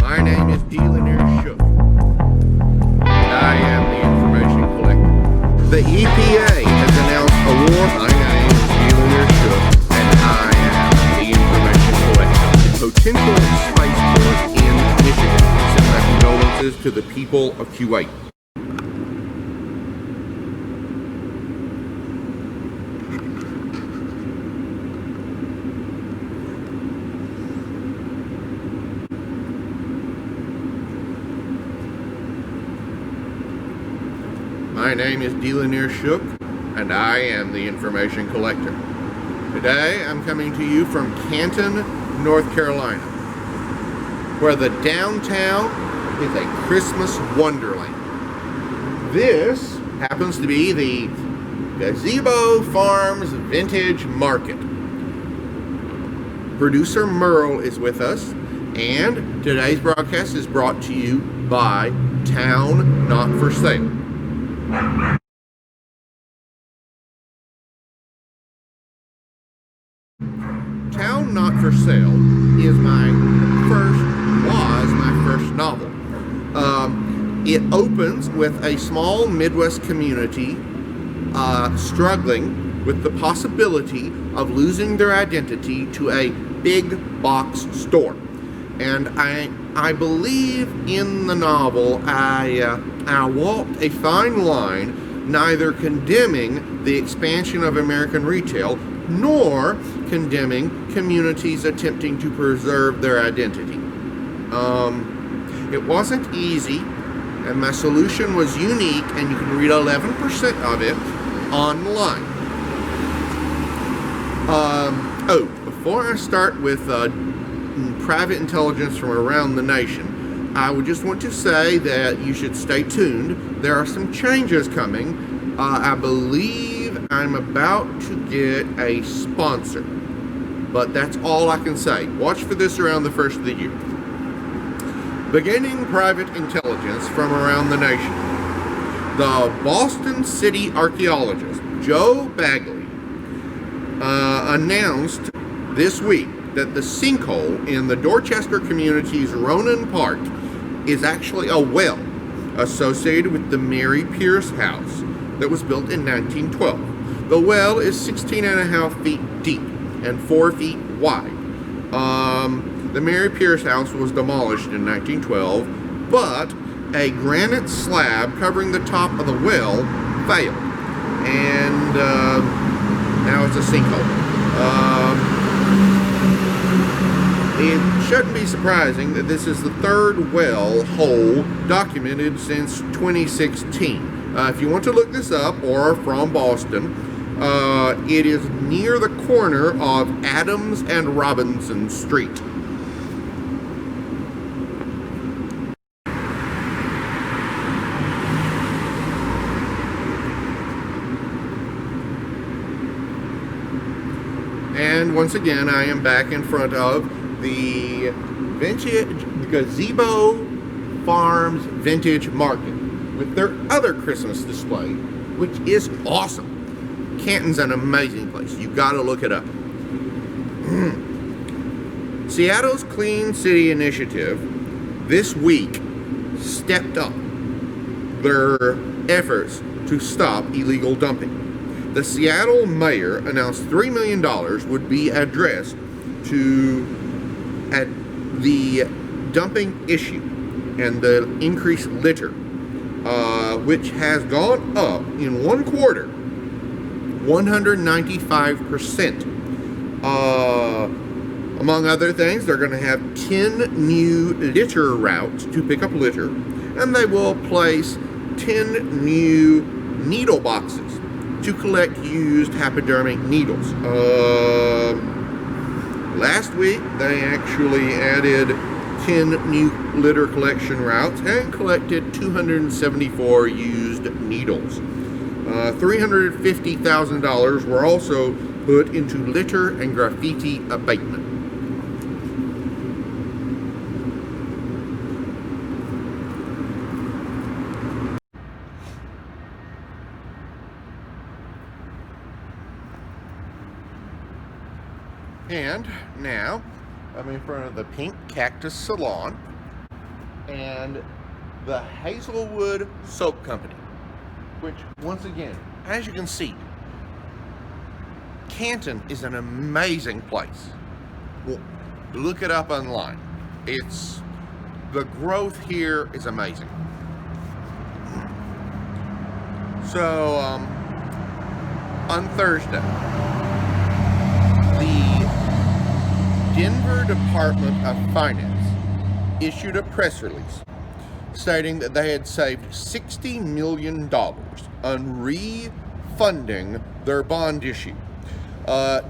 My name is Dealer Shook. I am the information collector. The EPA has announced a war. My name is Dealer Shook, and I am the information collector. Potential spaceport in Michigan. Send my condolences to the people of Kuwait. My name is Dealer Shook, and I am the information collector. Today, I'm coming to you from Canton, North Carolina, where the downtown is a Christmas wonderland. This happens to be the Gazebo Farms Vintage Market. Producer Merle is with us, and today's broadcast is brought to you by Town Not For Sale. Town Not For Sale was my first novel. It opens with a small Midwest community struggling with the possibility of losing their identity to a big box store. And I believe in the novel I walked a fine line, neither condemning the expansion of American retail nor condemning communities attempting to preserve their identity. It wasn't easy, and my solution was unique, and you can read 11% of it online. Before I start with private intelligence from around the nation, I would just want to say that you should stay tuned. There are some changes coming. I believe I'm about to get a sponsor, but that's all I can say. Watch for this around the first of the year. Beginning private intelligence from around the nation. The Boston City archaeologist Joe Bagley announced this week that the sinkhole in the Dorchester community's Ronan Park is actually a well associated with the Mary Pierce house that was built in 1912. The well is 16.5 feet deep and 4 feet wide. The Mary Pierce house was demolished in 1912, but a granite slab covering the top of the well failed, and now it's a sinkhole. It shouldn't be surprising that this is the third well hole documented since 2016. If you want to look this up or are from Boston, it is near the corner of Adams and Robinson Street. And once again, I am back in front of the vintage Gazebo Farms Vintage Market with their other Christmas display, which is awesome. Canton's an amazing place. You've got to look it up. Seattle's Clean City Initiative this week stepped up their efforts to stop illegal dumping. The Seattle mayor announced $3 million would be addressed to the dumping issue and the increased litter, which has gone up in one quarter 195%. Among other things, they're going to have 10 new litter routes to pick up litter, and they will place 10 new needle boxes to collect used hypodermic needles. Last week, they actually added 10 new litter collection routes and collected 274 used needles. $350,000 were also put into litter and graffiti abatement. And now I'm in front of the Pink Cactus Salon, and the Hazelwood Soap Company, which, once again, as you can see, Canton is an amazing place. Well, look it up online. The growth here is amazing. So, on Thursday, the Denver Department of Finance issued a press release stating that they had saved $60 million on refunding their bond issue.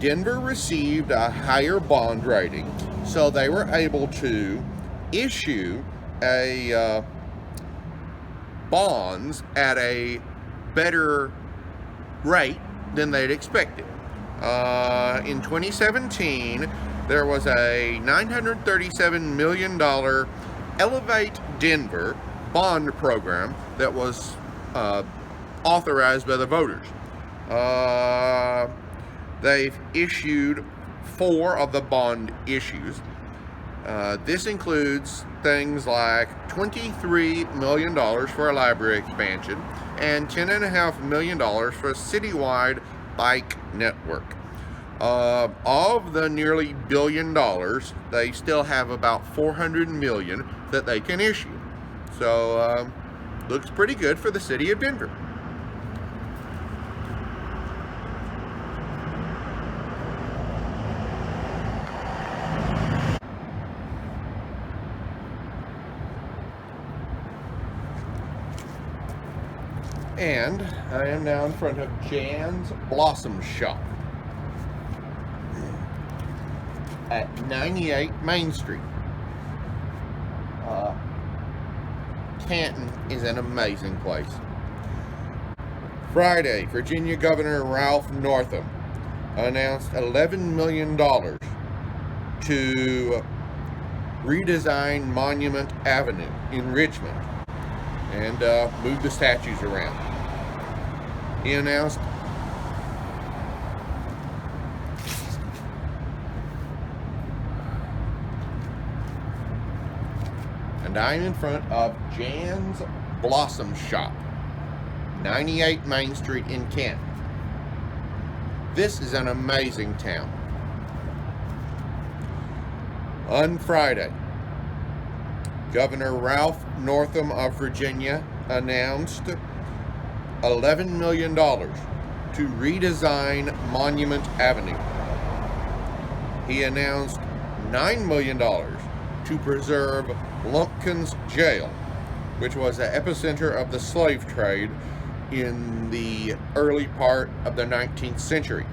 Denver received a higher bond rating, so they were able to issue bonds at a better rate than they'd expected. In 2017, there was a $937 million Elevate Denver bond program that was authorized by the voters. They've issued 4 of the bond issues. This includes things like $23 million for a library expansion and $10.5 million for a citywide bike network. Of the nearly $1 billion, they still have about $400 million that they can issue. So, looks pretty good for the city of Denver. And I am now in front of Jan's Blossom Shop at 98 Main Street. Canton is an amazing place. Friday, Virginia Governor Ralph Northam announced $11 million to redesign Monument Avenue in Richmond and move the statues around. He announced and I'm in front of Jan's Blossom Shop, 98 Main Street in Canton. This is an amazing town. On Friday, Governor Ralph Northam of Virginia announced $11 million to redesign Monument Avenue. He announced $9 million to preserve Lumpkin's Jail, which was the epicenter of the slave trade in the early part of the 19th century.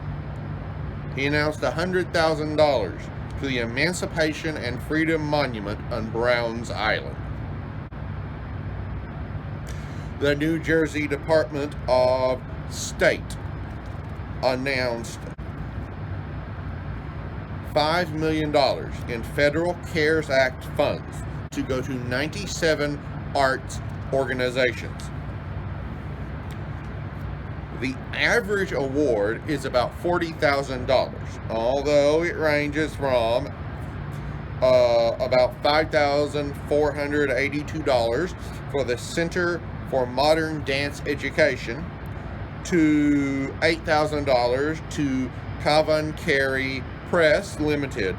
He announced $100,000 to the Emancipation and Freedom Monument on Browns Island. The New Jersey Department of State announced $5 million in Federal CARES Act funds to go to 97 arts organizations. The average award is about $40,000, although it ranges from about $5,482 for the Center for Modern Dance Education to $8,000 to Cavancari Press Limited.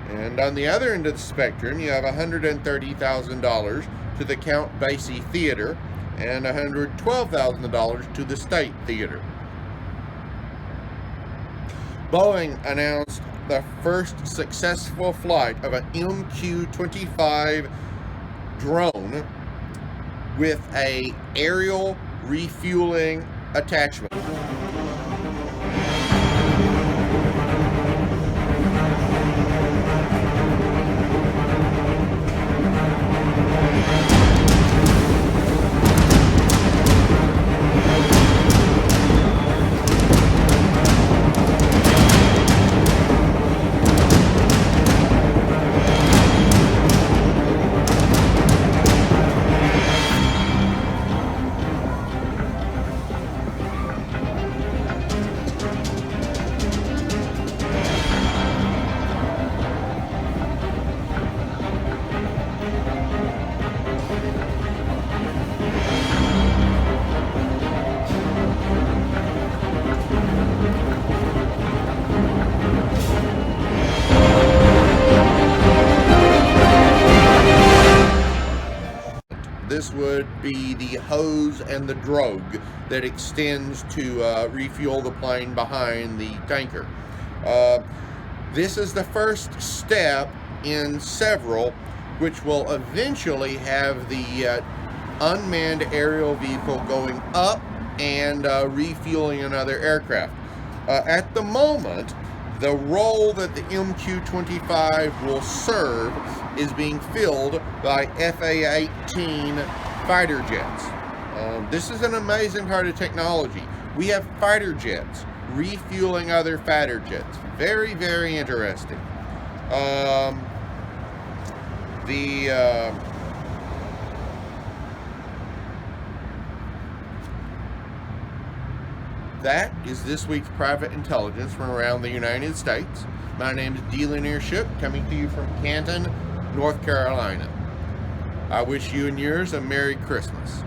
And on the other end of the spectrum, you have $130,000 to the Count Basie Theater and $112,000 to the State Theater. Boeing announced the first successful flight of an MQ-25 drone with a aerial refueling attachment. This would be the hose and the drogue that extends to refuel the plane behind the tanker. This is the first step in several, which will eventually have the unmanned aerial vehicle going up and refueling another aircraft. At the moment, the role that the MQ-25 will serve is being filled by FA-18 fighter jets. This is an amazing part of technology. We have fighter jets refueling other fighter jets. Very, very interesting. That is this week's private intelligence from around the United States. My name is D. Ship, coming to you from Canton, North Carolina. I wish you and yours a Merry Christmas.